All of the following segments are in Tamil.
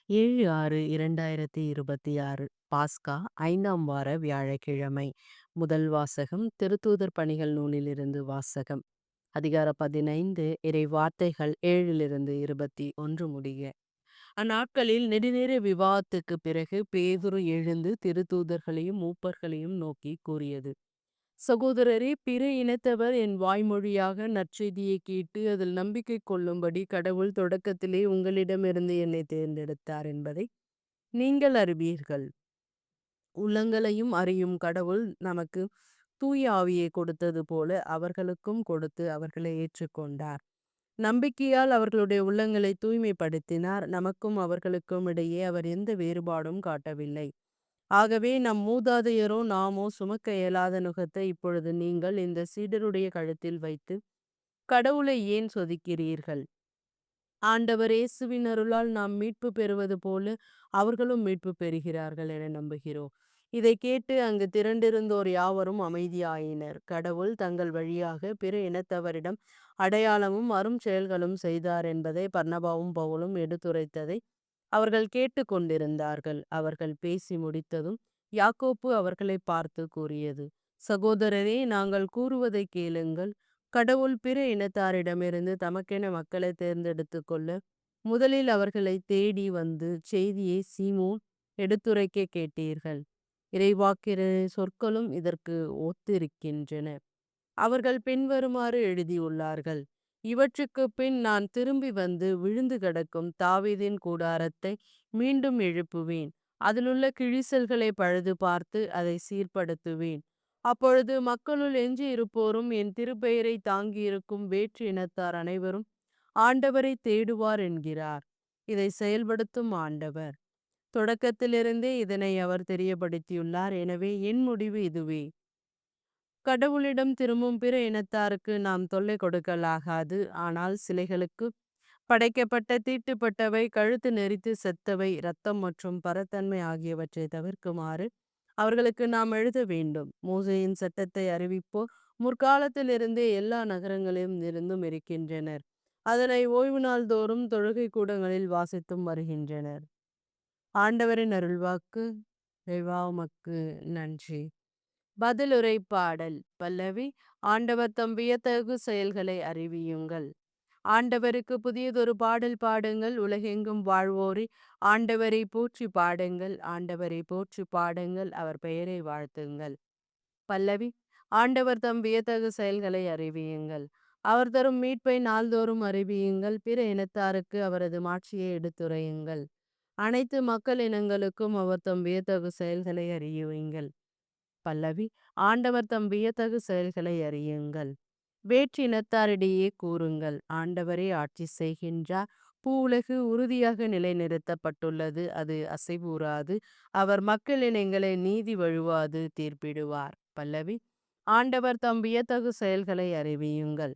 7/6/2026 பாஸ்கா 5ஆம் வார வியாழக்கிழமை. முதல் வாசகம் திருத்தூதர் பணிகள் நூலிலிருந்து வாசகம். அதிகாரம் 15 இறை வார்த்தைகள் 7-21 முடிய. அந்நாட்களில் நெடுநேர விவாதத்துக்குப் பிறகு பேதுரு எழுந்து திருத்தூதர்களையும் மூப்பர்களையும் நோக்கி கூறியது: சகோதரரே, பிற இனத்தவர் என் வாய்மொழியாக நற்செய்தியை கேட்டு அதில் நம்பிக்கை கொள்ளும்படி கடவுள் தொடக்கத்திலே உங்களிடமிருந்து என்னை தேர்ந்தெடுத்தார் என்பதை நீங்கள் அறிவீர்கள். உள்ளங்களையும் அறியும் கடவுள் நமக்கு தூய ஆவியை கொடுத்தது போல அவர்களுக்கும் கொடுத்து அவர்களை ஏற்றுக்கொண்டார். நம்பிக்கையால் அவர்களுடைய உள்ளங்களை தூய்மைப்படுத்தினார். நமக்கும் அவர்களுக்கும் இடையே அவர் எந்த வேறுபாடும் காட்டவில்லை. ஆகவே நம் மூதாதையரோ நாமோ சுமக்க இயலாத நுகத்தை இப்பொழுது நீங்கள் இந்த சீடருடைய கழுத்தில் வைத்து கடவுளை ஏன் சொதிக்கிறீர்கள்? ஆண்டவர் இயேசுவின் அருளால் நாம் மீட்பு பெறுவது போல அவர்களும் மீட்பு பெறுகிறார்கள் என நம்புகிறோம். இதை கேட்டு அங்கு திரண்டிருந்தோர் யாவரும் அமைதியாயினர். கடவுள் தங்கள் வழியாக பிற இனத்தவரிடம் அடையாளமும் அரும் செயல்களும் செய்தார் என்பதை பர்னபாவும் பவுலும் எடுத்துரைத்ததை அவர்கள் கேட்டு கொண்டிருந்தார்கள். அவர்கள் பேசி முடித்ததும் யாக்கோப்பு அவர்களை பார்த்து கூறியது: சகோதரரே, நாங்கள் கூறுவதை கேளுங்கள். கடவுள் பிற இனத்தாரிடமிருந்து தமக்கென மக்களை தேர்ந்தெடுத்து கொள்ள முதலில் அவர்களை தேடி வந்து செய்தியை சீமோன் எடுத்துரைக்க கேட்டீர்கள். இறைவாக்கினரின் சொற்களும் இதற்கு ஒத்திருக்கின்றன. அவர்கள் பின்வருமாறு எழுதியுள்ளார்கள்: இவற்றுக்கு பின் நான் திரும்பி வந்து விழுந்து கிடக்கும் தாவீதின் கூடாரத்தை மீண்டும் எழுப்புவேன். அதிலுள்ள கிழிசல்களை பழுது பார்த்து அதை சீர்படுத்துவேன். அப்பொழுது மக்களுள் எஞ்சி இருப்போரும் என் திருப்பெயரை தாங்கியிருக்கும் வேற்று இனத்தார் அனைவரும் ஆண்டவரை தேடுவார் என்கிறார். இதை செயல்படுத்தும் ஆண்டவர். தொடக்கத்திலிருந்தே இதனை அவர் தெரியப்படுத்தியுள்ளார். எனவே என் முடிவு இதுவே: கடவுளிடம் திரும்பும் பிற இனத்தாருக்கு நாம் தொல்லை கொடுக்கலாகாது. ஆனால் சிலைகளுக்கு படைக்கப்பட்ட தீட்டுப்பட்டவை, கழுத்து நெரித்து செத்தவை, இரத்தம் மற்றும் பரத்தன்மை ஆகியவற்றை தவிர்க்குமாறு அவர்களுக்கு நாம் எழுத வேண்டும். மோசேயின் சட்டத்தை அறிவிப்போர் முற்காலத்திலிருந்தே எல்லா நகரங்களிலும் இருந்தும் இருக்கின்றனர். அதனை ஓய்வு நாள் தோறும் தொழுகை கூடங்களில் வாசித்தும் வருகின்றனர். ஆண்டவரின் அருள்வாக்கு. இறைவா உமக்கு நன்றி. பதிலுரை பாடல். பல்லவி. ஆண்டவர் தம் வியத்தகு செயல்களை அறிவியுங்கள். ஆண்டவருக்கு புதியதொரு பாடல் பாடுங்கள். உலகெங்கும் வாழ்வோரே, ஆண்டவரை போற்றி பாடுங்கள். ஆண்டவரை போற்றி பாடுங்கள். அவர் பெயரை வாழ்த்துங்கள். பல்லவி. ஆண்டவர் தம் வியத்தகு செயல்களை அறிவியுங்கள். அவர் தரும் மீட்பை நாள்தோறும் அறிவியுங்கள். பிற இனத்தாருக்கு அவரது மாட்சியை எடுத்துரையுங்கள். அனைத்து மக்கள் இனங்களுக்கும் அவர் தம் வியத்தகு செயல்களை அறிவியுங்கள். பல்லவி. ஆண்டவர் தம் வியத்தகு செயல்களை அறியுங்கள். வேற்று இனத்தாரிடையே கூறுங்கள். ஆண்டவரே ஆட்சி செய்கின்றார். பூவுலகு உறுதியாக நிலைநிறுத்தப்பட்டுள்ளது. அது அசைவுறாது. அவர் மக்கள் இனங்களை நீதி வழுவாது தீர்ப்பிடுவார். பல்லவி. ஆண்டவர் தம் வியத்தகு செயல்களை அறிவியுங்கள்.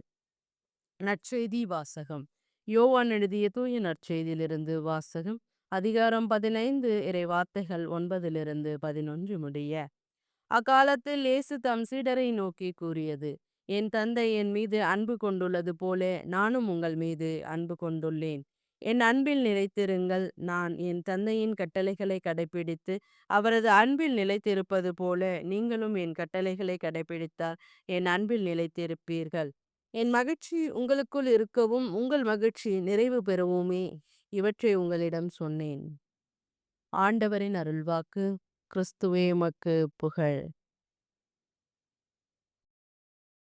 நற்செய்தி வாசகம். யோவான் எழுதிய தூய நற்செய்தியிலிருந்து வாசகம். அதிகாரம் 15 இறை வார்த்தைகள் 9-11 முடிய. அக்காலத்தில் இயேசு தம் சீடரை நோக்கி கூறியது: என் தந்தை என் மீது அன்பு கொண்டுள்ளது போல நானும் உங்கள் மீது அன்பு கொண்டுள்ளேன். என் அன்பில் நிலைத்திருங்கள். நான் என் தந்தையின் கட்டளைகளை கடைபிடித்து அவரது அன்பில் நிலைத்திருப்பது போல நீங்களும் என் கட்டளைகளை கடைபிடித்தால் என் அன்பில் நிலைத்திருப்பீர்கள். என் மகிழ்ச்சி உங்களுக்குள் இருக்கவும் உங்கள் மகிழ்ச்சி நிறைவு பெறவுமே இவற்றை உங்களிடம் சொன்னேன். ஆண்டவரின் அருள்வாக்கு. கிறிஸ்துவே உமக்கு புகழ்.